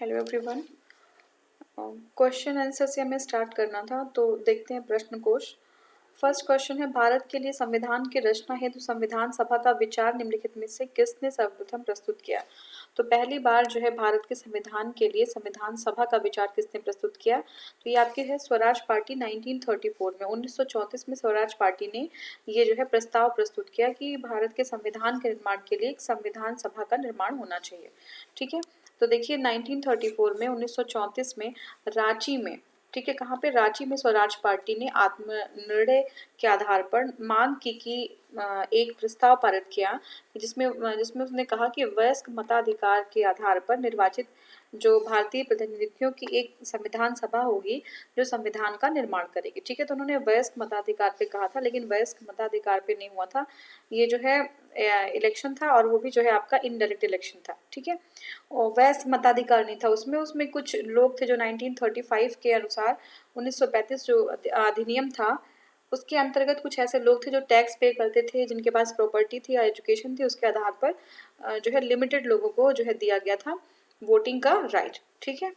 Hello everyone. Question answer से हमें start करना था, तो देखते हैं प्रश्न कोश। फर्स्ट क्वेश्चन है, भारत के लिए संविधान की रचना हेतु संविधान सभा का विचार निम्नलिखित में से किसने सर्वप्रथम प्रस्तुत किया। तो पहली बार जो है भारत के संविधान के लिए संविधान सभा का विचार किसने प्रस्तुत किया, तो ये आपकी है स्वराज पार्टी 1934 में। 1934 में स्वराज पार्टी ने ये जो है प्रस्ताव प्रस्तुत किया कि भारत के संविधान के निर्माण के लिए एक संविधान सभा का निर्माण होना चाहिए। ठीक है, तो देखिए 1934 में 1934 में रांची में, ठीक है, कहाँ पे, रांची में स्वराज पार्टी ने आत्मनिर्णय के आधार पर मांग की कि एक प्रस्ताव पारित किया जिसमें जिसमें उसने कहा कि वयस्क मताधिकार के आधार पर निर्वाचित जो भारतीय प्रतिनिधियों की एक संविधान सभा होगी जो संविधान का निर्माण करेगी। ठीक है, तो उन्होंने वयस्क मताधिकार पे कहा था, लेकिन वयस्क मताधिकार पे नहीं हुआ था। ये जो है इलेक्शन था, और वो भी जो है आपका इनडायरेक्ट इलेक्शन था। ठीक है, और वयस्क मताधिकार नहीं था उसमें। उसमें कुछ लोग थे जो 1935 के अनुसार 1935 जो अधिनियम था उसके अंतर्गत कुछ ऐसे लोग थे जो टैक्स पे करते थे, जिनके पास प्रॉपर्टी थी या एजुकेशन थी, उसके आधार पर जो है लिमिटेड लोगों को जो है दिया गया था वोटिंग का राइट। ठीक है,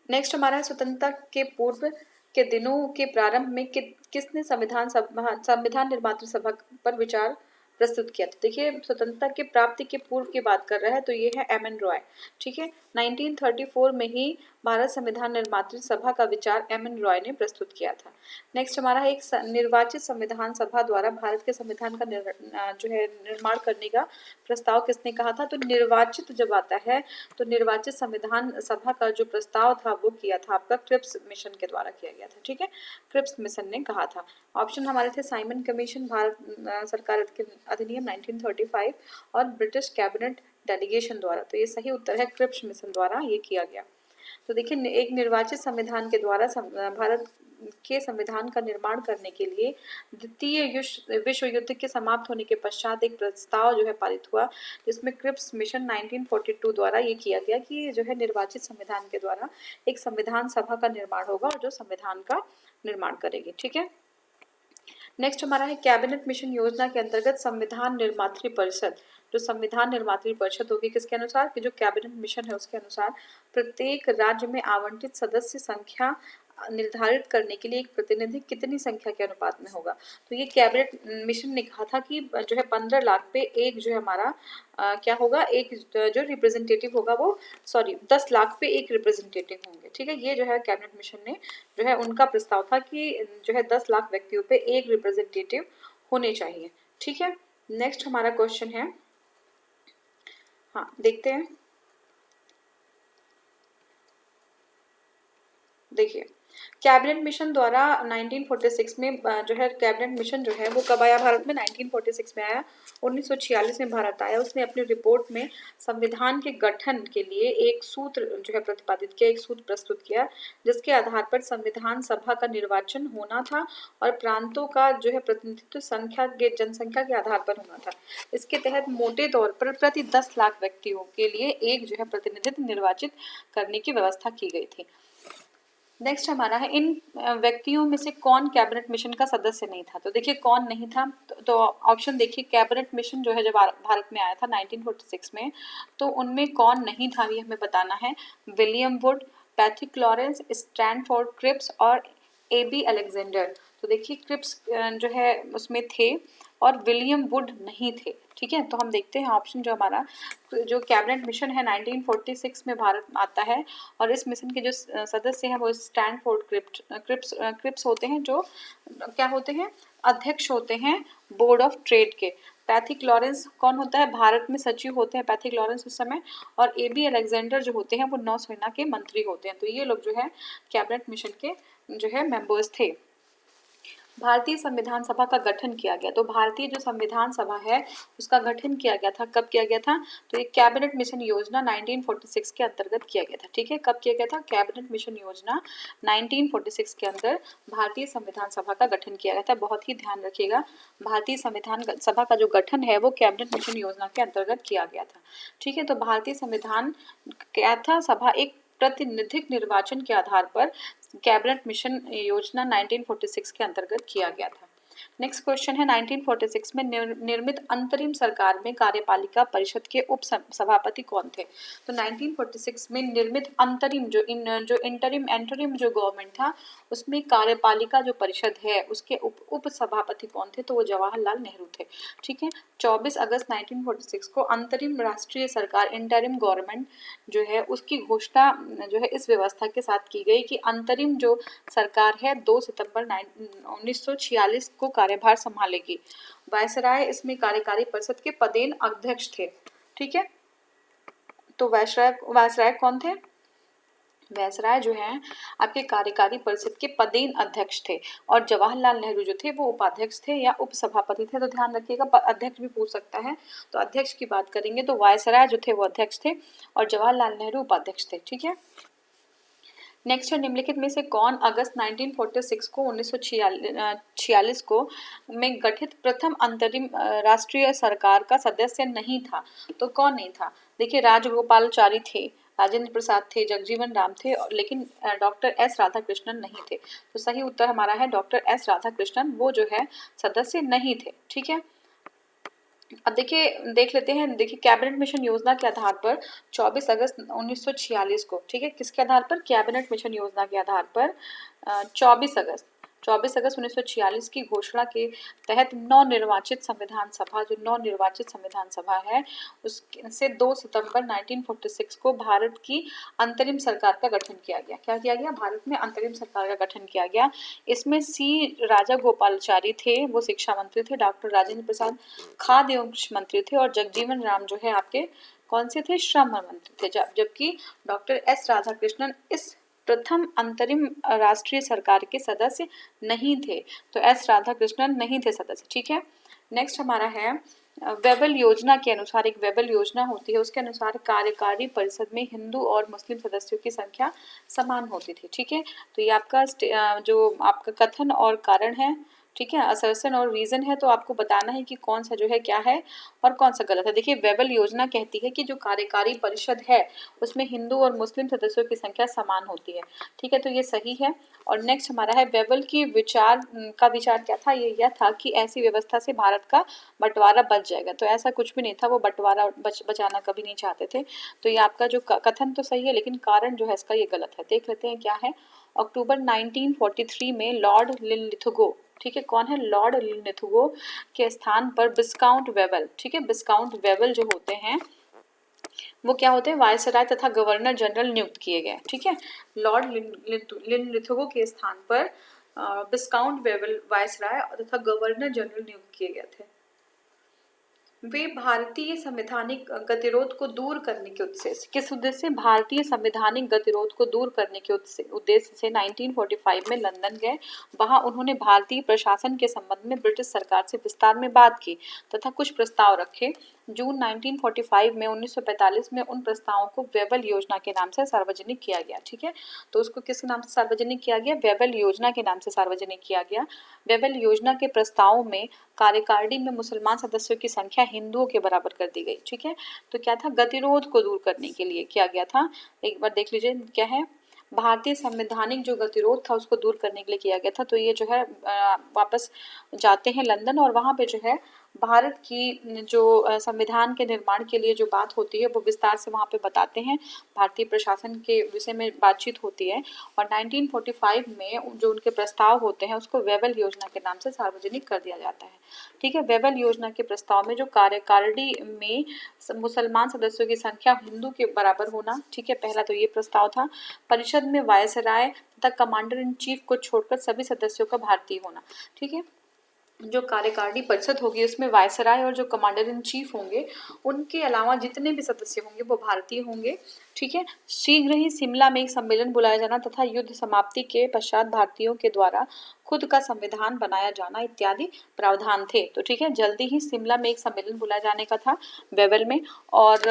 नेक्स्ट हमारा स्वतंत्रता के पूर्व के दिनों के प्रारंभ में किसने संविधान निर्मात्री सभा पर विचार प्रस्तुत किया। तो देखिए स्वतंत्रता के प्राप्ति के पूर्व की बात कर रहा है, तो ये है एम.एन. रॉय। ठीक है, 1934 में ही भारत संविधान निर्मात्री सभा का विचार एम.एन. रॉय ने प्रस्तुत किया था। नेक्स्ट हमारा है, एक निर्वाचित संविधान सभा द्वारा भारत के संविधान का जो है निर्माण करने का प्रस्ताव किसने कहा था। तो निर्वाचित जब आता है तो निर्वाचित संविधान सभा का जो प्रस्ताव था वो किया था आपका क्रिप्स मिशन के द्वारा किया गया था। ठीक है, क्रिप्स मिशन ने कहा था। ऑप्शन हमारे थे साइमन कमीशन, भारत सरकार के अधिनियम 1935 और ब्रिटिश कैबिनेट डेलीगेशन द्वारा। तो ये सही उत्तर है, क्रिप्स मिशन द्वारा ये किया गया। तो देखिए एक निर्वाचित संविधान के द्वारा भारत के संविधान का निर्माण करने के लिए द्वितीय विश्व युद्ध के समाप्त होने के पश्चात एक प्रस्ताव जो है पारित हुआ, जिसमें क्रिप्स मिशन 1942 द्वारा ये किया गया कि जो है निर्वाचित संविधान के द्वारा एक संविधान सभा का निर्माण होगा और जो संविधान का निर्माण करेगी। ठीक है, नेक्स्ट हमारा है, कैबिनेट मिशन योजना के अंतर्गत संविधान निर्मात्री परिषद, जो संविधान निर्मात्री परिषद होगी किसके अनुसार, कि जो कैबिनेट मिशन है उसके अनुसार प्रत्येक राज्य में आवंटित सदस्य संख्या निर्धारित करने के लिए एक प्रतिनिधि कितनी संख्या के अनुपात में होगा। तो ये कैबिनेट मिशन ने कहा था कि जो है 15 लाख पे एक जो है हमारा क्या होगा, एक जो रिप्रेजेंटेटिव होगा वो 10 लाख पे एक रिप्रेजेंटेटिव होंगे। ठीक है, ये जो है कैबिनेट मिशन ने जो है उनका प्रस्ताव था कि जो है 10 लाख व्यक्तियों पे एक रिप्रेजेंटेटिव होने चाहिए। ठीक है, नेक्स्ट हमारा क्वेश्चन है, हाँ देखते हैं। देखिए कैबिनेट मिशन द्वारा 1946 में जो है कैबिनेट मिशन जो है वो कब आया भारत में, 1946 में आया। 1946 में भारत आया। उसने अपनी रिपोर्ट में संविधान के गठन के लिए एक सूत्र जो है प्रतिपादित किया, एक सूत्र प्रस्तुत किया, जिसके आधार पर संविधान सभा का निर्वाचन होना था और प्रांतों का जो है प्रतिनिधित्व जनसंख्या के आधार पर होना था। इसके तहत मोटे तौर पर प्रति 10 लाख व्यक्तियों के लिए एक जो है प्रतिनिधित्व निर्वाचित करने की व्यवस्था की गई थी। नेक्स्ट हमारा है, इन व्यक्तियों में से कौन कैबिनेट मिशन का सदस्य नहीं था। तो देखिए कौन नहीं था, तो ऑप्शन देखिए, कैबिनेट मिशन जो है जब भारत में आया था 1946 में, तो उनमें कौन नहीं था ये हमें बताना है। William Wood, Pethick Lawrence, Stafford Cripps और ए.बी. अलेक्जेंडर। तो देखिए क्रिप्स जो है उसमें थे और विलियम वुड नहीं थे। ठीक है, तो हम देखते हैं ऑप्शन जो हमारा जो कैबिनेट मिशन है 1946 में भारत में आता है, और इस मिशन के जो सदस्य हैं वो स्टैनफोर्ड क्रिप्स होते हैं, जो क्या होते हैं, अध्यक्ष होते हैं बोर्ड ऑफ ट्रेड के। पैथिक लॉरेंस कौन होता है, भारत में सचिव होते हैं पैथिक लॉरेंस उस समय, और ए.बी. अलेक्जेंडर जो होते हैं वो नौसेना के मंत्री होते हैं। तो ये लोग जो है कैबिनेट मिशन के जो है मेंबर्स थे। भारतीय संविधान सभा का गठन किया गया। तो भारतीय जो संविधान सभा है उसका गठन किया गया था, कब किया गया था, तो ये कैबिनेट मिशन योजना 1946 के अंतर्गत किया गया था। ठीक है, कब किया गया था, कैबिनेट मिशन योजना 1946 के अंदर भारतीय संविधान सभा का गठन किया गया था। बहुत ही ध्यान रखिएगा, भारतीय संविधान सभा का जो गठन है वो कैबिनेट मिशन योजना के अंतर्गत किया गया था। ठीक है, तो भारतीय संविधान क्या था, सभा एक प्रतिनिधिक निर्वाचन के आधार पर कैबिनेट मिशन योजना 1946 के अंतर्गत किया गया था। नेक्स्ट क्वेश्चन है 1946 में निर्मित अंतरिम सरकार में कार्यपालिका परिषद के उप सभापति कौन थे? तो 1946 में निर्मित अंतरिम जो इंटरिम जो गवर्नमेंट था उसमें कार्यपालिका जो परिषद है उसके उप सभापति कौन थे? तो वो जवाहरलाल नेहरू थे। ठीक है, 24 अगस्त 1946 को अंतरिम राष्ट्रीय सरकार इंटरिम गवर्नमेंट जो है उसकी घोषणा जो है इस व्यवस्था के साथ की गई कि अंतरिम जो सरकार है 2 सितंबर 1946 को कार्यभार संभालेगी। वायसराय इसमें कार्यकारी परिषद के पदेन अध्यक्ष थे। ठीक है, तो वायसराय कौन थे? वायसराय जो है आपके कार्यकारी परिषद के पदेन अध्यक्ष थे और जवाहरलाल नेहरू जो थे वो उपाध्यक्ष थे या उपसभापति थे। तो ध्यान रखिएगा, अध्यक्ष भी पूछ सकता है। तो अध्यक्ष की बात करेंगे तो वायसराय जो थे वो अध्यक्ष थे और जवाहरलाल नेहरू उपाध्यक्ष थे। ठीक है, नेक्स्ट है निम्नलिखित में से कौन अगस्त 1946 को 1946 को में गठित प्रथम अंतरिम राष्ट्रीय सरकार का सदस्य नहीं था? तो कौन नहीं था? देखिए, राजगोपालाचारी थे, राजेंद्र प्रसाद थे, जगजीवन राम थे, लेकिन डॉक्टर एस राधाकृष्णन नहीं थे। तो सही उत्तर हमारा है डॉक्टर एस राधाकृष्णन, वो जो है सदस्य नहीं थे। ठीक है, अब देख लेते हैं। देखिए, कैबिनेट मिशन योजना के आधार पर 24 अगस्त 1946 को, ठीक है, किसके आधार पर? कैबिनेट मिशन योजना के आधार पर 24 अगस्त 1946 की घोषणा के तहत नवनिर्वाचित संविधान सभा है उससे 2 सितंबर 1946 को भारत की अंतरिम सरकार का गठन किया गया। क्या किया गया? भारत में अंतरिम सरकार का गठन किया गया। इसमें सी राजा गोपालाचारी थे, वो शिक्षा मंत्री थे, डॉक्टर राजेंद्र प्रसाद खाद्य एवं कृषि मंत्री थे और जगजीवन राम जो है आपके कौन से थे? श्रम मंत्री थे। जबकि डॉक्टर एस राधाकृष्णन इस प्रथम अंतरिम राष्ट्रीय सरकार के सदस्य नहीं थे। तो एस राधाकृष्णन नहीं थे सदस्य। ठीक है, नेक्स्ट हमारा है वेबल योजना के अनुसार, एक वेबल योजना होती है, उसके अनुसार कार्यकारी परिषद में हिंदू और मुस्लिम सदस्यों की संख्या समान होती थी। ठीक है, तो ये आपका जो आपका कथन और कारण है। ठीक है, असर्शन और रीजन है, तो आपको बताना है कि कौन सा जो है क्या है और कौन सा गलत है। देखिए, वेबल योजना कहती है कि जो कार्यकारी परिषद है उसमें हिंदू और मुस्लिम सदस्यों की संख्या समान होती है। ठीक है, तो ये सही है। और नेक्स्ट हमारा है वेबल की विचार क्या था? ये यह था कि ऐसी व्यवस्था से भारत का बंटवारा बच जाएगा। तो ऐसा कुछ भी नहीं था, वो बंटवारा बचाना कभी नहीं चाहते थे। तो ये आपका जो कथन तो सही है, लेकिन कारण जो है इसका ये गलत है। देख लेते हैं क्या है। अक्टूबर 1943 में लॉर्ड लिनलिथगो, ठीक है, कौन है? लॉर्ड लिनलिथगो के स्थान पर विस्काउंट वेबल, ठीक है, विस्काउंट वेबल जो होते हैं वो क्या होते हैं? वायसराय तथा गवर्नर जनरल नियुक्त किए गए। ठीक है, लॉर्ड लिनलिथगो के स्थान पर विस्काउंट वेबल वायसराय तथा गवर्नर जनरल नियुक्त किए गए थे। वे भारतीय संवैधानिक गतिरोध को दूर करने के उद्देश्य से, किस उद्देश्य से? भारतीय संवैधानिक गतिरोध को दूर करने के उद्देश्य से 1945 में लंदन गए। वहां उन्होंने भारतीय प्रशासन के संबंध में ब्रिटिश सरकार से विस्तार में बात की तथा कुछ प्रस्ताव रखे। जून 1945 में 1945 में उन प्रस्तावों को वेबल योजना के नाम से सार्वजनिक किया गया। ठीक है, तो उसको किस नाम से सार्वजनिक किया गया? वेबल योजना के नाम से सार्वजनिक किया गया। वेबल योजना के प्रस्तावों में कार्यकारिणी में मुसलमान सदस्यों की संख्या हिंदुओं के बराबर कर दी गई। ठीक है, तो क्या था? गतिरोध को दूर करने के लिए किया गया था। एक बार देख लीजिए क्या है। भारतीय संवैधानिक जो गतिरोध था उसको दूर करने के लिए किया गया था। तो ये जो है वापस जाते हैं लंदन और वहाँ पे जो है भारत की जो संविधान के निर्माण के लिए जो बात होती है वो विस्तार से वहाँ पे बताते हैं। भारतीय प्रशासन के विषय में बातचीत होती है और 1945 में जो उनके प्रस्ताव होते हैं उसको वेबल योजना के नाम से सार्वजनिक कर दिया जाता है। ठीक है, वेबल योजना के प्रस्ताव में जो कार्यकारिणी में मुसलमान सदस्यों की संख्या हिंदू के बराबर होना, ठीक है, पहला तो ये प्रस्ताव था। परिषद में वायसराय तथा कमांडर इन चीफ को छोड़कर सभी सदस्यों का भारतीय होना। ठीक है, जो कार्यकारिणी परिषद होगी उसमें वायसराय और जो कमांडर इन चीफ होंगे उनके अलावा जितने भी सदस्य होंगे वो भारतीय होंगे। ठीक है, शीघ्र ही शिमला में एक सम्मेलन बुलाया जाना तथा युद्ध समाप्ति के पश्चात भारतीयों के द्वारा खुद का संविधान बनाया जाना इत्यादि प्रावधान थे। तो ठीक है, जल्दी ही शिमला में एक सम्मेलन बुलाया जाने का था वेबल में। और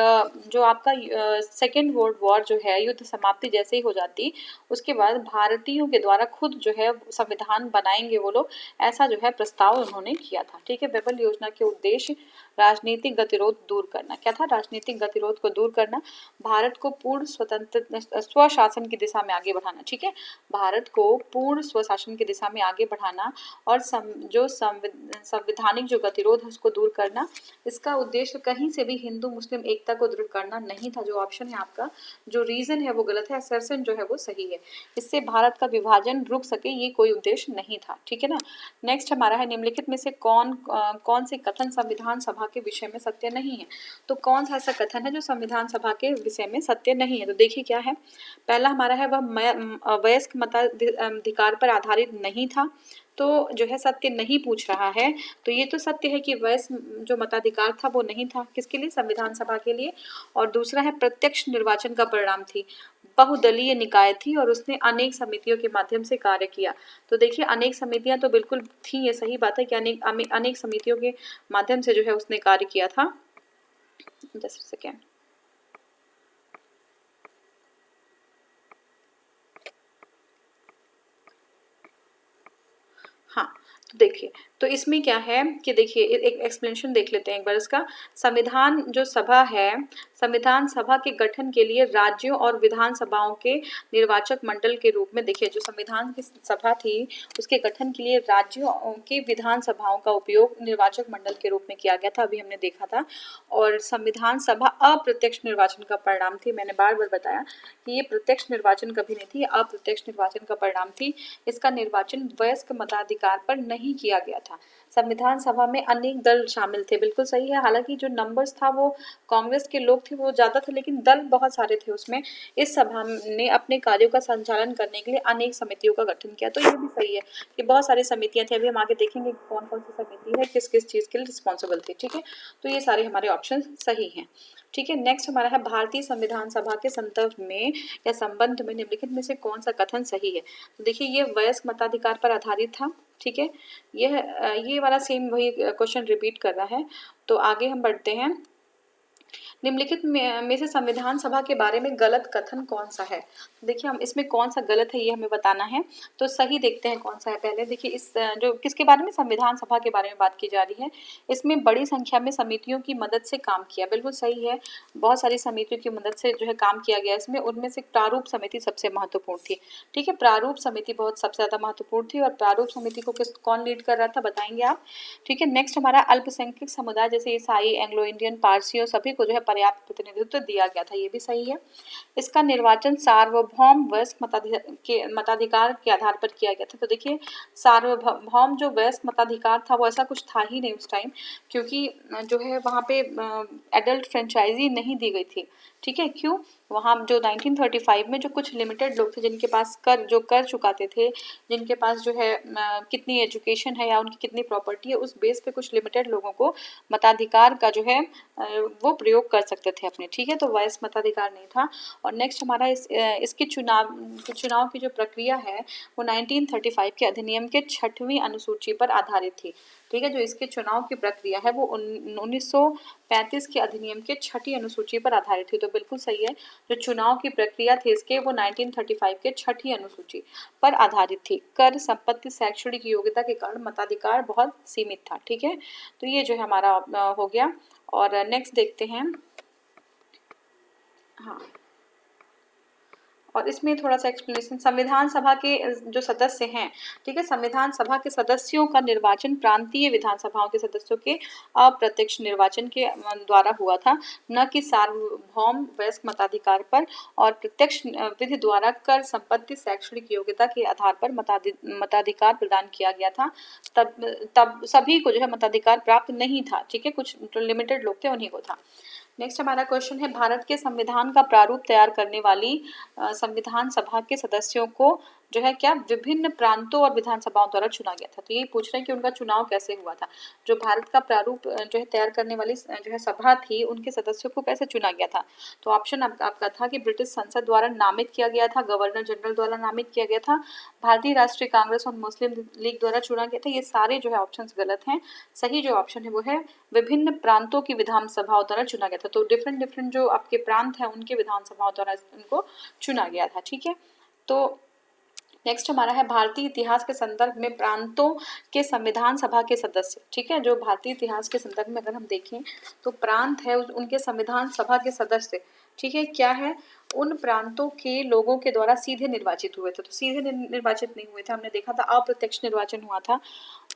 जो आपका सेकेंड वर्ल्ड वॉर जो है युद्ध समाप्ति जैसे ही हो जाती उसके बाद भारतीयों के द्वारा खुद जो है संविधान बनाएंगे वो लोग, ऐसा जो है प्रस्ताव उन्होंने किया था। ठीक है, वेबल योजना के उद्देश्य राजनीतिक गतिरोध दूर करना। क्या था? राजनीतिक गतिरोध को दूर करना, भारत को पूर्ण स्वतंत्र स्वशासन की दिशा में आगे बढ़ाना। ठीक है, भारत को पूर्ण स्वशासन की दिशा में आगे बढ़ाना और जो संवैधानिक जो गतिरोध है उसको दूर करना। इसका उद्देश्य कहीं से भी हिंदू मुस्लिम एकता को दृढ़ करना नहीं था। जो ऑप्शन है आपका, जो रीजन है वो गलत है, असर्शन जो है वो सही है। इससे भारत का विभाजन रुक सके ये कोई उद्देश्य नहीं था। ठीक है ना। नेक्स्ट हमारा है, निम्नलिखित में से कौन से कथन संविधान सभा के विषय में सत्य नहीं है। तो कौन सा ऐसा कथन है जो संविधान सभा के विषय में सत्य नहीं है? तो देखिए क्या है। पहला हमारा है, वह वयस्क मताधिकार पर आधारित नहीं था। तो जो है सत्य नहीं पूछ रहा है, तो ये तो सत्य है कि वयस्क जो मताधिकार था वो नहीं था। किसके लिए? संविधान सभा के लिए। और दूसरा है, प्रत्यक्ष निर्वाचन का परिणाम थी, बहुदलीय निकाय थी और उसने अनेक समितियों के माध्यम से कार्य किया। तो देखिए अनेक समितियां तो बिल्कुल थी, ये सही बात है कि अनेक समितियों के माध्यम से जो है उसने कार्य किया था। Just second. हाँ, तो देखिए, तो इसमें क्या है कि देखिए एक एक्सप्लेनेशन देख लेते हैं एक बार इसका। संविधान जो सभा है, संविधान सभा के गठन के लिए राज्यों और विधानसभाओं के निर्वाचक मंडल के रूप में, देखिए जो संविधान की सभा थी उसके गठन के लिए राज्यों के विधानसभाओं का उपयोग निर्वाचक मंडल के रूप में किया गया था, अभी हमने देखा था। और संविधान सभा अप्रत्यक्ष निर्वाचन का परिणाम थी। मैंने बार बार बताया कि ये प्रत्यक्ष निर्वाचन कभी नहीं थी, अप्रत्यक्ष निर्वाचन का परिणाम थी। इसका निर्वाचन वयस्क मताधिकार पर नहीं किया गया था। संविधान सभा में अनेक दल शामिल थे, बिल्कुल सही है। हालांकि जो नंबर्स था वो कांग्रेस के लोग थे वो ज्यादा थे, लेकिन दल बहुत सारे थे उसमें। इस सभा ने अपने कार्यों का संचालन करने के लिए अनेक समितियों का गठन किया। तो ये भी सही है कि बहुत सारी समितियां थी। अभी हम आगे देखेंगे कौन कौन सी समिति है, किस किस चीज के लिए रिस्पॉन्सिबल थी। ठीक है, तो ये सारे हमारे ऑप्शन सही हैं। ठीक है, नेक्स्ट हमारा है, भारतीय संविधान सभा के संदर्भ में या संबंध में निम्नलिखित में से कौन सा कथन सही है? तो देखिए ये वयस्क मताधिकार पर आधारित था। ठीक है, ये वाला सेम वही क्वेश्चन रिपीट कर रहा है। तो आगे हम बढ़ते हैं, निम्नलिखित में से संविधान सभा के बारे में गलत कथन कौन सा है? देखिए हम इसमें कौन सा गलत है ये हमें बताना है। तो सही देखते हैं कौन सा है पहले। देखिए इस जो किसके बारे में, संविधान सभा के बारे में बात की जा रही है। इसमें बड़ी संख्या में समितियों की मदद से काम किया, बिल्कुल सही है। बहुत सारी समितियों की मदद से जो है काम किया गया इसमें। उनमें से प्रारूप समिति सबसे महत्वपूर्ण थी। ठीक है, प्रारूप समिति बहुत सबसे ज्यादा महत्वपूर्ण थी। और प्रारूप समिति को कौन लीड कर रहा था बताएंगे आप? ठीक है, नेक्स्ट हमारा, अल्पसंख्यक समुदाय जैसे ईसाई, एंग्लो इंडियन, पारसियों सभी को जो है पर्याप्त प्रतिनिधित्व दिया गया था, ये भी सही है। इसका निर्वाचन सार्वभौम वयस्क मताधिकार के आधार पर किया गया था। तो देखिए सार्वभौम जो वयस्क मताधिकार था वो ऐसा कुछ था ही नहीं उस टाइम, क्योंकि जो है वहाँ पे एडल्ट फ्रेंचाइजी नहीं दी गई थी। ठीक है, क्यों? वहाँ जो 1935 में जो कुछ लिमिटेड लोग थे जिनके पास कर चुकाते थे, जिनके पास जो है कितनी एजुकेशन है या उनकी कितनी प्रॉपर्टी है, उस बेस पे कुछ लिमिटेड लोगों को मताधिकार का जो है वो प्रयोग कर सकते थे अपने। ठीक है, तो वयस्क मताधिकार नहीं था। और नेक्स्ट हमारा इसके चुनाव की जो प्रक्रिया है वो 1935 के अधिनियम के 6वीं अनुसूची पर आधारित थी। ठीक है, जो इसके चुनाव की प्रक्रिया है वो 1935 के अधिनियम के 6ठी अनुसूची पर आधारित थी। तो बिल्कुल सही है, जो चुनाव की प्रक्रिया थी इसके वो 1935 के 6ठी अनुसूची पर आधारित थी। कर, संपत्ति, शैक्षणिक योग्यता के कारण मताधिकार बहुत सीमित था। ठीक है, तो ये जो है हमारा हो गया। और नेक्स्ट देखते हैं। हाँ, और इसमें थोड़ा सा एक्सप्लेनेशन, संविधान सभा के जो सदस्य हैं, ठीक है, संविधान सभा के सदस्यों का निर्वाचन प्रांतीय विधानसभाओं के सदस्यों के अप्रत्यक्ष निर्वाचन के द्वारा हुआ था, न कि सार्वभौम वयस्क मताधिकार पर और प्रत्यक्ष विधि द्वारा कर, संपत्ति, शैक्षणिक योग्यता के आधार पर मताधिकार प्रदान किया गया था। तब सभी को जो है मताधिकार प्राप्त नहीं था। ठीक है, कुछ लिमिटेड लोग थे उन्हीं को था। नेक्स्ट हमारा क्वेश्चन है, भारत के संविधान का प्रारूप तैयार करने वाली संविधान सभा के सदस्यों को जो है क्या विभिन्न प्रांतों और विधानसभाओं द्वारा चुना गया था। तो यही पूछ रहे हैं कि उनका चुनाव कैसे हुआ था। जो भारत का प्रारूप जो है तैयार करने वाली जो है सभा थी, उनके सदस्यों को कैसे चुना गया था? तो ऑप्शन आपका था कि ब्रिटिश संसद द्वारा नामित किया गया था, गवर्नर जनरल द्वारा नामित किया गया था, भारतीय राष्ट्रीय कांग्रेस और मुस्लिम लीग द्वारा चुना गया था। ये सारे जो है ऑप्शन गलत हैं। सही जो ऑप्शन है वो है विभिन्न प्रांतों की विधानसभाओं द्वारा चुना गया था। तो डिफरेंट जो आपके प्रांत है उनके विधानसभाओं द्वारा इनको चुना गया था। ठीक है, तो नेक्स्ट हमारा है भारतीय इतिहास के संदर्भ में प्रांतों के संविधान सभा के सदस्य। ठीक है, जो भारतीय इतिहास के संदर्भ में अगर हम देखें तो प्रांत है उनके संविधान सभा के सदस्य, ठीक है, क्या है, उन प्रांतों के लोगों के द्वारा सीधे निर्वाचित हुए थे। तो सीधे निर्वाचित नहीं हुए थे, हमने देखा था अप्रत्यक्ष निर्वाचन हुआ था।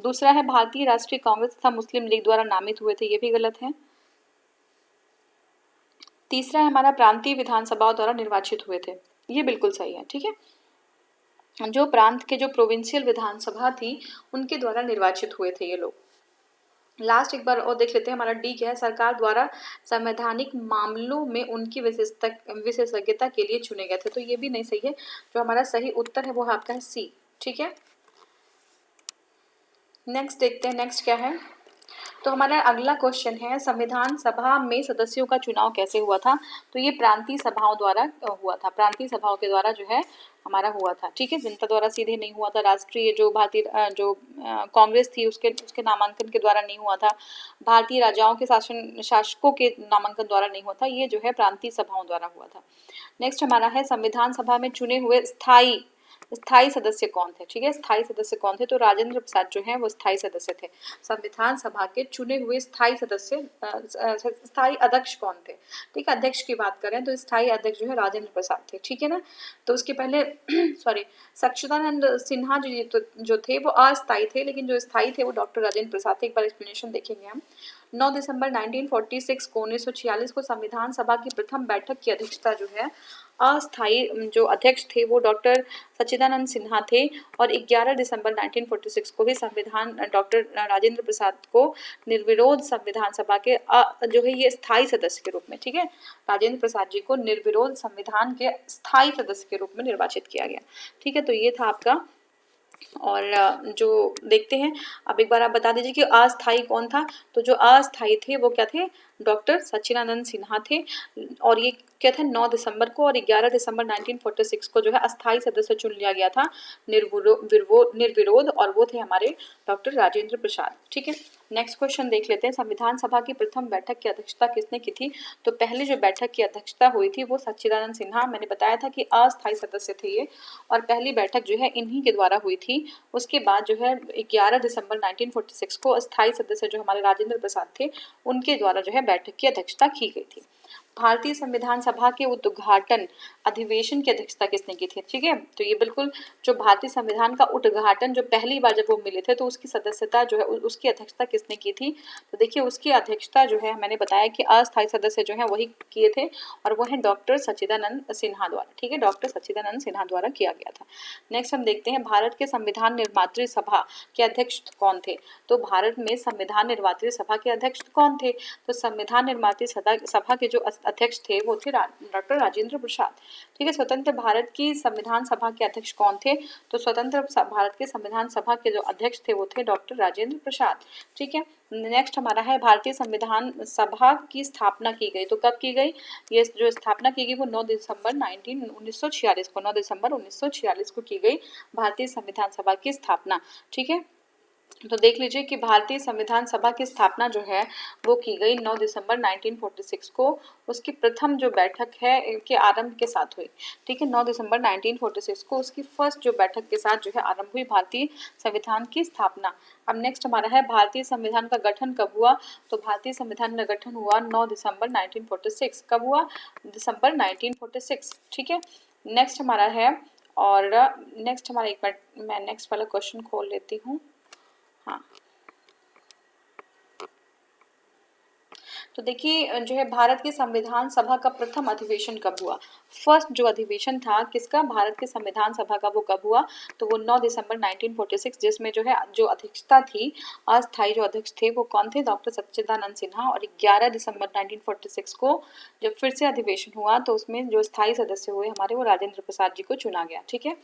दूसरा है भारतीय राष्ट्रीय कांग्रेस तथा मुस्लिम लीग द्वारा नामित हुए थे, ये भी गलत है। तीसरा है हमारा प्रांतीय विधानसभाओं द्वारा निर्वाचित हुए थे, ये बिल्कुल सही है। ठीक है, जो प्रांत के जो प्रोविंशियल विधानसभा थी उनके द्वारा निर्वाचित हुए थे ये लोग। लास्ट एक बार और देख लेते हैं, हमारा डी क्या है, सरकार द्वारा संवैधानिक मामलों में उनकी विशेषज्ञता के लिए चुने गए थे। तो ये भी नहीं सही है, जो हमारा सही उत्तर है वो आपका है सी। ठीक है, नेक्स्ट देखते हैं, नेक्स्ट क्या है। तो हमारा अगला क्वेश्चन है संविधान सभा में सदस्यों का चुनाव कैसे हुआ था। तो ये प्रांतीय सभाओं द्वारा हुआ था, प्रांतीय सभाओं के द्वारा जो है हमारा हुआ था। ठीक है, जनता द्वारा सीधे नहीं हुआ था, राष्ट्रीय जो भारतीय जो कांग्रेस थी उसके नामांकन के द्वारा नहीं हुआ था, भारतीय राजाओं के शासकों के नामांकन द्वारा नहीं हुआ था, ये जो है प्रांतीय सभाओं द्वारा हुआ था। नेक्स्ट हमारा है संविधान सभा में चुने हुए स्थायी सदस्य कौन थे। ठीक है, स्थायी सदस्य कौन थे, तो राजेंद्र प्रसाद जो है वो स्थायी सदस्य थे। संविधान सभा के चुने हुए स्थायी सदस्य स्थायी अध्यक्ष कौन थे। ठीक है, अध्यक्ष की बात करें तो स्थायी अध्यक्ष जो है राजेंद्र प्रसाद थे। ठीक है ना, तो उसके पहले सॉरी सच्चिदानंद सिन्हा जो थे वो अस्थायी थे, लेकिन जो स्थायी थे वो डॉक्टर राजेंद्र प्रसाद थे। एक बार एक्सप्लेनेशन देखेंगे हम। 9 दिसंबर 1946 को 1946 को संविधान सभा की प्रथम बैठक की अध्यक्षता जो है अस्थायी जो अध्यक्ष थे वो डॉक्टर सच्चिदानंद सिन्हा थे, और 11 दिसंबर 1946 को ही संविधान डॉक्टर राजेंद्र प्रसाद को निर्विरोध संविधान सभा के जो है ये स्थायी सदस्य के रूप में, ठीक है, राजेंद्र प्रसाद जी को निर्विरोध संविधान के स्थायी सदस्य के रूप में निर्वाचित किया गया। ठीक है, तो ये था आपका। और जो देखते हैं, अब एक बार आप बता दीजिए कि अस्थायी कौन था। तो जो अस्थायी थे वो क्या थे, डॉक्टर सच्चिदानंद सिन्हा थे, और ये क्या था 9 दिसंबर को, और 11 दिसंबर 1946 को जो है अस्थायी सदस्य चुन लिया गया था निर्विरोध, और वो थे हमारे डॉक्टर राजेंद्र प्रसाद। ठीक है, नेक्स्ट क्वेश्चन देख लेते हैं, संविधान सभा की प्रथम बैठक की अध्यक्षता किसने की थी। तो पहले जो बैठक की अध्यक्षता हुई थी वो सच्चिदानंद सिन्हा, मैंने बताया था कि अस्थायी सदस्य थे ये, और पहली बैठक जो है इन्हीं के द्वारा हुई थी। उसके बाद जो है 11 दिसंबर 1946 को अस्थायी सदस्य जो हमारे राजेंद्र प्रसाद थे उनके द्वारा जो है बैठक की अध्यक्षता की गई थी। भारतीय संविधान सभा के उद्घाटन अधिवेशन की अध्यक्षता किसने की थी। ठीक है, तो ये बिल्कुल जो भारतीय संविधान का उद्घाटन जो पहली बार जब वो मिले थे तो उसकी सदस्यता जो है उसकी अध्यक्षता किसने की थी। तो देखिए उसकी अध्यक्षता जो है मैंने बताया कि अस्थायी सदस्य जो है वही किए थे, और वो है डॉक्टर सच्चिदानंद सिन्हा द्वारा। ठीक है, डॉक्टर सच्चिदानंद सिन्हा द्वारा किया गया था। नेक्स्ट हम देखते हैं भारत के संविधान निर्मात्री सभा के अध्यक्ष कौन थे। तो भारत में संविधान निर्मात्री सभा के अध्यक्ष कौन थे। तो संविधान निर्मात्री सभा के जो अध्यक्ष थे वो थे डॉक्टर राजेंद्र प्रसाद। ठीक है, स्वतंत्र भारत की संविधान सभा के अध्यक्ष कौन थे। तो स्वतंत्र भारत के संविधान सभा के जो अध्यक्ष थे वो थे डॉक्टर राजेंद्र प्रसाद। ठीक है, नेक्स्ट हमारा है भारतीय संविधान सभा की स्थापना की गई। तो कब की गई, ये जो स्थापना की गई वो 9 दिसंबर 1946 को 9 दिसंबर 1946 को की गई भारतीय संविधान सभा की स्थापना। ठीक है, तो देख लीजिए कि भारतीय संविधान सभा की स्थापना जो है वो की गई 9 दिसंबर 1946 को, उसकी प्रथम जो बैठक है के आरंभ के साथ हुई। ठीक है, 9 दिसंबर 1946 को उसकी फर्स्ट जो बैठक के साथ जो है आरंभ हुई भारतीय संविधान की स्थापना। अब नेक्स्ट हमारा है भारतीय संविधान का गठन कब हुआ। तो भारतीय संविधान का गठन हुआ 9 दिसंबर 1946। कब हुआ, दिसंबर 1946। ठीक है, नेक्स्ट हमारा है, और नेक्स्ट हमारा एक मिनट मैं नेक्स्ट वाला क्वेश्चन खोल लेती हूँ। हाँ, तो देखिए जो है भारत के संविधान सभा का प्रथम अधिवेशन कब हुआ। फर्स्ट जो अधिवेशन था किसका, भारत के संविधान सभा का, वो कब हुआ। तो वो 9 दिसंबर 1946, जिसमें जो है जो अध्यक्षता थी अस्थायी जो अध्यक्ष थे वो कौन थे, डॉक्टर सच्चिदानंद सिन्हा। और 11 दिसंबर 1946 को जब फिर से अधिवेशन हुआ तो उसमें जो स्थायी सदस्य हुए हमारे वो राजेंद्र प्रसाद जी को चुना गया। ठीक है,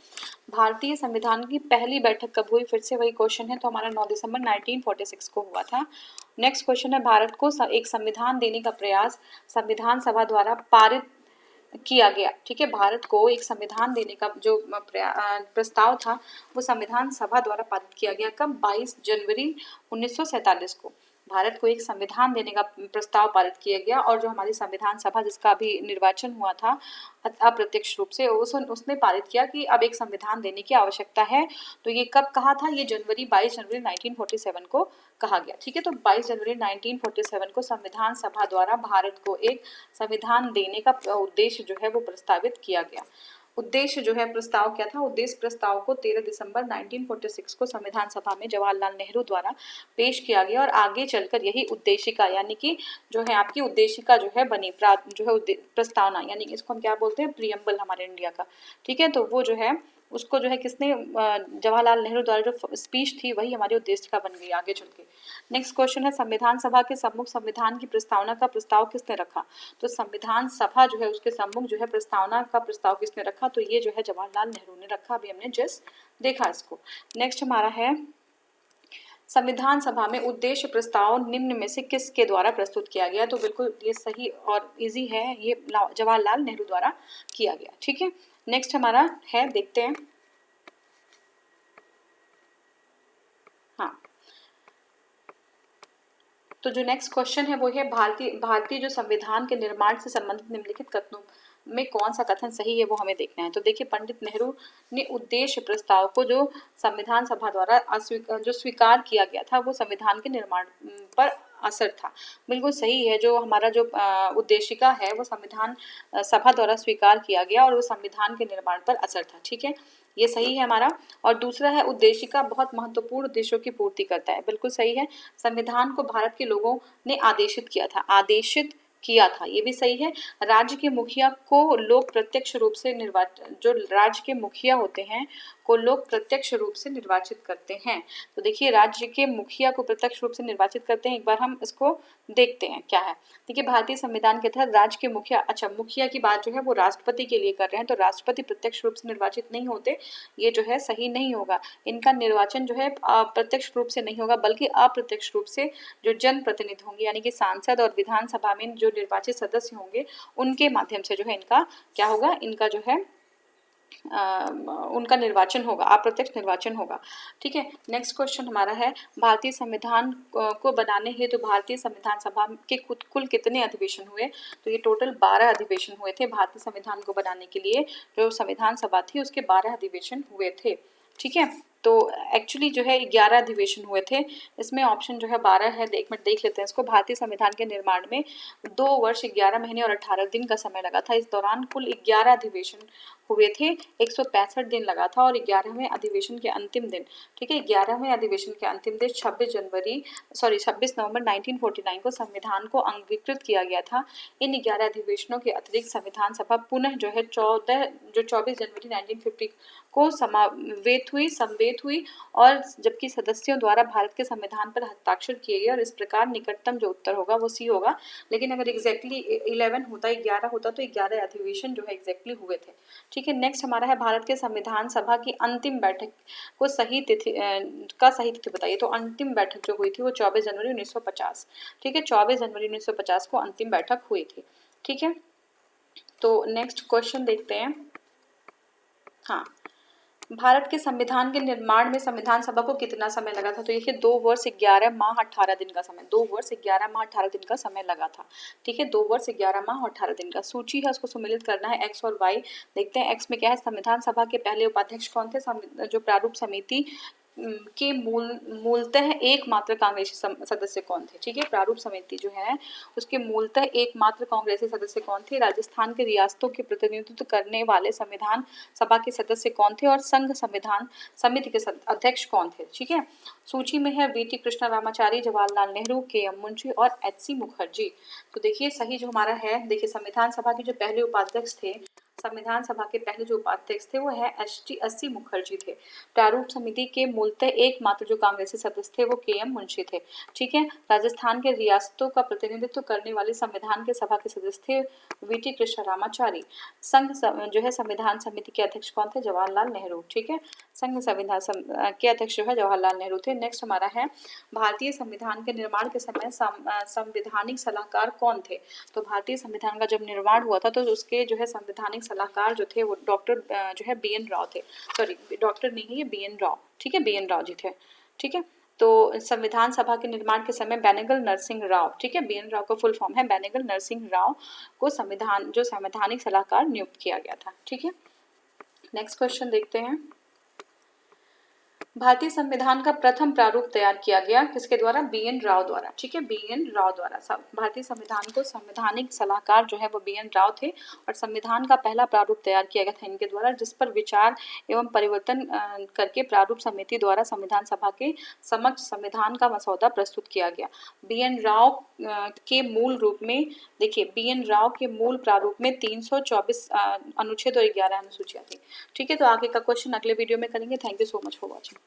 भारतीय संविधान की पहली बैठक कब हुई, फिर से वही क्वेश्चन है, तो हमारा 9 दिसंबर 1946 को हुआ था। नेक्स्ट क्वेश्चन है, भारत को एक संविधान देने का प्रयास संविधान सभा द्वारा पारित किया गया। ठीक है, भारत को एक संविधान देने का जो प्रस्ताव था वो संविधान सभा द्वारा पारित किया गया। कब, 22 जनवरी 1947 को। भारत को एक संविधान देने का प्रस्ताव पारित किया गया, और जो हमारी संविधान सभा जिसका अभी निर्वाचन हुआ था अप्रत्यक्ष रूप से, उसने पारित किया कि अब एक संविधान देने की आवश्यकता है। तो ये कब कहा था? ये 22 जनवरी 1947 को कहा गया। ठीक है, तो 22 जनवरी 1947 को संविधान सभा द्वारा भारत को एक संविधान देने का उद्देश्य जो है वो प्रस्तावित किया गया। उद्देश्य जो है, प्रस्ताव क्या था? उद्देश्य प्रस्ताव को 13 दिसंबर 1946 को संविधान सभा में जवाहरलाल नेहरू द्वारा पेश किया गया, और आगे चलकर यही उद्देशिका यानी कि जो है आपकी उद्देशिका जो है बनी, जो है प्रस्तावना, यानी कि इसको हम क्या बोलते हैं? प्रियम्बल हमारे इंडिया का। ठीक है, तो वो जो है उसको जो है किसने, जवाहरलाल नेहरू द्वारा जो स्पीच थी वही हमारी उद्देशिका बन गई आगे चल के। नेक्स्ट क्वेश्चन है, संविधान सभा के सम्मुख संविधान की प्रस्तावना का प्रस्ताव किसने रखा? तो संविधान सभा जो है उसके सम्मुख जो है प्रस्तावना का प्रस्ताव किसने रखा? तो ये जो है जवाहरलाल नेहरू ने रखा। अभी हमने जस्ट देखा इसको। नेक्स्ट हमारा है, संविधान सभा में उद्देश्य प्रस्ताव निम्न में से किसके द्वारा प्रस्तुत किया गया? तो बिल्कुल ये सही और इजी है, ये जवाहरलाल नेहरू द्वारा किया गया। ठीक है, नेक्स्ट हमारा है, देखते हैं। हाँ, तो जो नेक्स्ट क्वेश्चन है वो है, भारतीय जो संविधान के निर्माण से संबंधित निम्नलिखित कथनों में कौन सा कथन सही है वो हमें देखना है। तो देखिए, पंडित नेहरू ने उद्देश्य प्रस्ताव को जो संविधान सभा द्वारा जो स्वीकार किया गया था वो संविधान के निर्माण पर असर था। बिल्कुल सही है, जो हमारा जो उद्देशिका है वो संविधान सभा द्वारा स्वीकार किया गया और वो संविधान के निर्माण पर असर था। ठीक है, ये सही है हमारा। और दूसरा है, उद्देशिका बहुत महत्वपूर्ण उद्देश्यों की पूर्ति करता है। बिल्कुल सही है, संविधान को भारत के लोगों ने आदेशित किया था, ये भी सही है। राज्य के मुखिया को लोग प्रत्यक्ष रूप से जो राज्य के मुखिया होते हैं को लोग प्रत्यक्ष रूप से निर्वाचित करते हैं। तो देखिए, राज्य के मुखिया को प्रत्यक्ष रूप से निर्वाचित करते हैं, एक बार हम इसको देखते हैं क्या है। देखिए, भारतीय संविधान के तहत राज्य के मुखिया, अच्छा मुखिया की बात जो है वो राष्ट्रपति के लिए कर रहे हैं, तो राष्ट्रपति प्रत्यक्ष रूप से निर्वाचित नहीं होते, ये जो है सही नहीं होगा। इनका निर्वाचन जो है प्रत्यक्ष रूप से नहीं होगा, बल्कि अप्रत्यक्ष रूप से जो जनप्रतिनिधि होंगे यानी कि सांसद और विधानसभा में जो निर्वाचित सदस्य होंगे उनके माध्यम से जो है इनका क्या होगा, इनका जो है उनका निर्वाचन होगा, अप्रत्यक्ष निर्वाचन होगा। ठीक है, नेक्स्ट क्वेश्चन हमारा है, भारतीय संविधान को बनाने हेतु भारतीय संविधान सभा के कुल कितने अधिवेशन हुए? तो ये टोटल 12 अधिवेशन हुए थे। भारतीय संविधान को बनाने के लिए जो संविधान सभा थी उसके 12 अधिवेशन हुए थे। ठीक है, तो एक्चुअली जो है 11 अधिवेशन हुए थे, इसमें ऑप्शन जो है 12 है। एक मिनट देख लेते हैं इसको। भारतीय संविधान के निर्माण में 2 वर्ष 11 महीने और 18 दिन का समय लगा था। इस दौरान कुल 11 अधिवेशन हुए थे, 165 दिन लगा था, और 11वें अधिवेशन के अंतिम दिन, ठीक है, 11वें अधिवेशन के अंतिम दिन 26 नवंबर 1949 को संविधान को अंगीकृत किया गया था। इन 11 अधिवेशनों के अतिरिक्त संविधान सभा पुनः जो है 24 जनवरी 1950 को समवेत हुई, और जबकि सदस्यों द्वारा भारत के संविधान पर हस्ताक्षर किए गए, और इस प्रकार निकटतम जो उत्तर होगा वो सी होगा। लेकिन अगर एग्जैक्टली 11 होता, 11 होता तो 11 अधिवेशन जो है एग्जैक्टली हुए थे। ठीक है, नेक्स्ट हमारा है, भारत के संविधान सभा की अंतिम बैठक को सही तिथि बताइए। तो अंतिम बैठक जो हुई थी वो 24 जनवरी 1950, ठीक है, 24 जनवरी 1950 को अंतिम बैठक हुई थी। ठीक है, तो नेक्स्ट क्वेश्चन देखते हैं। हाँ, भारत के संविधान के निर्माण में संविधान सभा को कितना समय लगा था? तो देखिए 2 वर्ष 11 माह 18 दिन का समय, 2 वर्ष 11 माह 18 दिन का समय लगा था। ठीक है, 2 वर्ष 11 माह और 18 दिन का सूची है, उसको सम्मिलित करना है एक्स और वाई। देखते हैं एक्स में क्या है, संविधान सभा के पहले उपाध्यक्ष कौन थे? जो प्रारूप समिति के मूलतः एकमात्र कांग्रेसी सदस्य कौन थे? ठीक है, प्रारूप समिति जो है उसके मूलतः एकमात्र कांग्रेसी सदस्य कौन थे? राजस्थान के रियासतों के प्रतिनिधित्व करने वाले संविधान सभा के सदस्य कौन थे? और संघ संविधान समिति के अध्यक्ष कौन थे? ठीक है, सूची में है वीटी कृष्णरामाचारी, जवाहरलाल नेहरू, के.एम. मुंशी और एच.सी. मुखर्जी। तो देखिए सही जो हमारा है, देखिए संविधान सभा के जो पहले उपाध्यक्ष थे, संविधान सभा के पहले जो उपाध्यक्ष थे वो है एच.सी. मुखर्जी थे। प्रारूप समिति के मूलतः एकमात्र जो कांग्रेसी सदस्य थे वो के.एम. मुंशी थे। ठीक है, राजस्थान के रियासतों का प्रतिनिधित्व करने वाले संविधान के सभा के सदस्य थे वीटी कृष्णरामाचारी। संघ जो है संविधान समिति के अध्यक्ष कौन थे? जवाहरलाल नेहरू। ठीक है, संघ संविधान के अध्यक्ष जो है जवाहरलाल नेहरू थे। नेक्स्ट हमारा है, भारतीय संविधान के निर्माण के समय संवैधानिक सलाहकार कौन थे? तो भारतीय संविधान का जब निर्माण हुआ था तो उसके जो है संवैधानिक सलाहकार जो थे वो डॉक्टर जो है बी.एन. राव थे। सॉरी, डॉक्टर नहीं है ये, बी.एन. राव। ठीक है, बी.एन. राव जी थे। ठीक है, तो संविधान सभा के निर्माण के समय बेनेगल नरसिंह राव, ठीक है, BN राव का फुल फॉर्म है बेनेगल नरसिंह राव को संवैधानिक सलाहकार नियुक्त किया गया था, ठीक है। नेक्स्ट क्वेश्चन देखते हैं। भारतीय संविधान का प्रथम प्रारूप तैयार किया गया किसके द्वारा? BN राव द्वारा, ठीक है, BN राव द्वारा। भारतीय संविधान को संवैधानिक सलाहकार जो है वो BN राव थे और संविधान का पहला प्रारूप तैयार किया गया था इनके द्वारा, जिस पर विचार एवं परिवर्तन करके प्रारूप समिति द्वारा संविधान सभा के समक्ष संविधान का मसौदा प्रस्तुत किया गया। BN राव के मूल रूप में देखिए, BN राव के मूल प्रारूप में 324 अनुच्छेद और 11 अनुसूचियां थी, ठीक है। तो आगे का क्वेश्चन अगले वीडियो में करेंगे। Thank you so much for watching.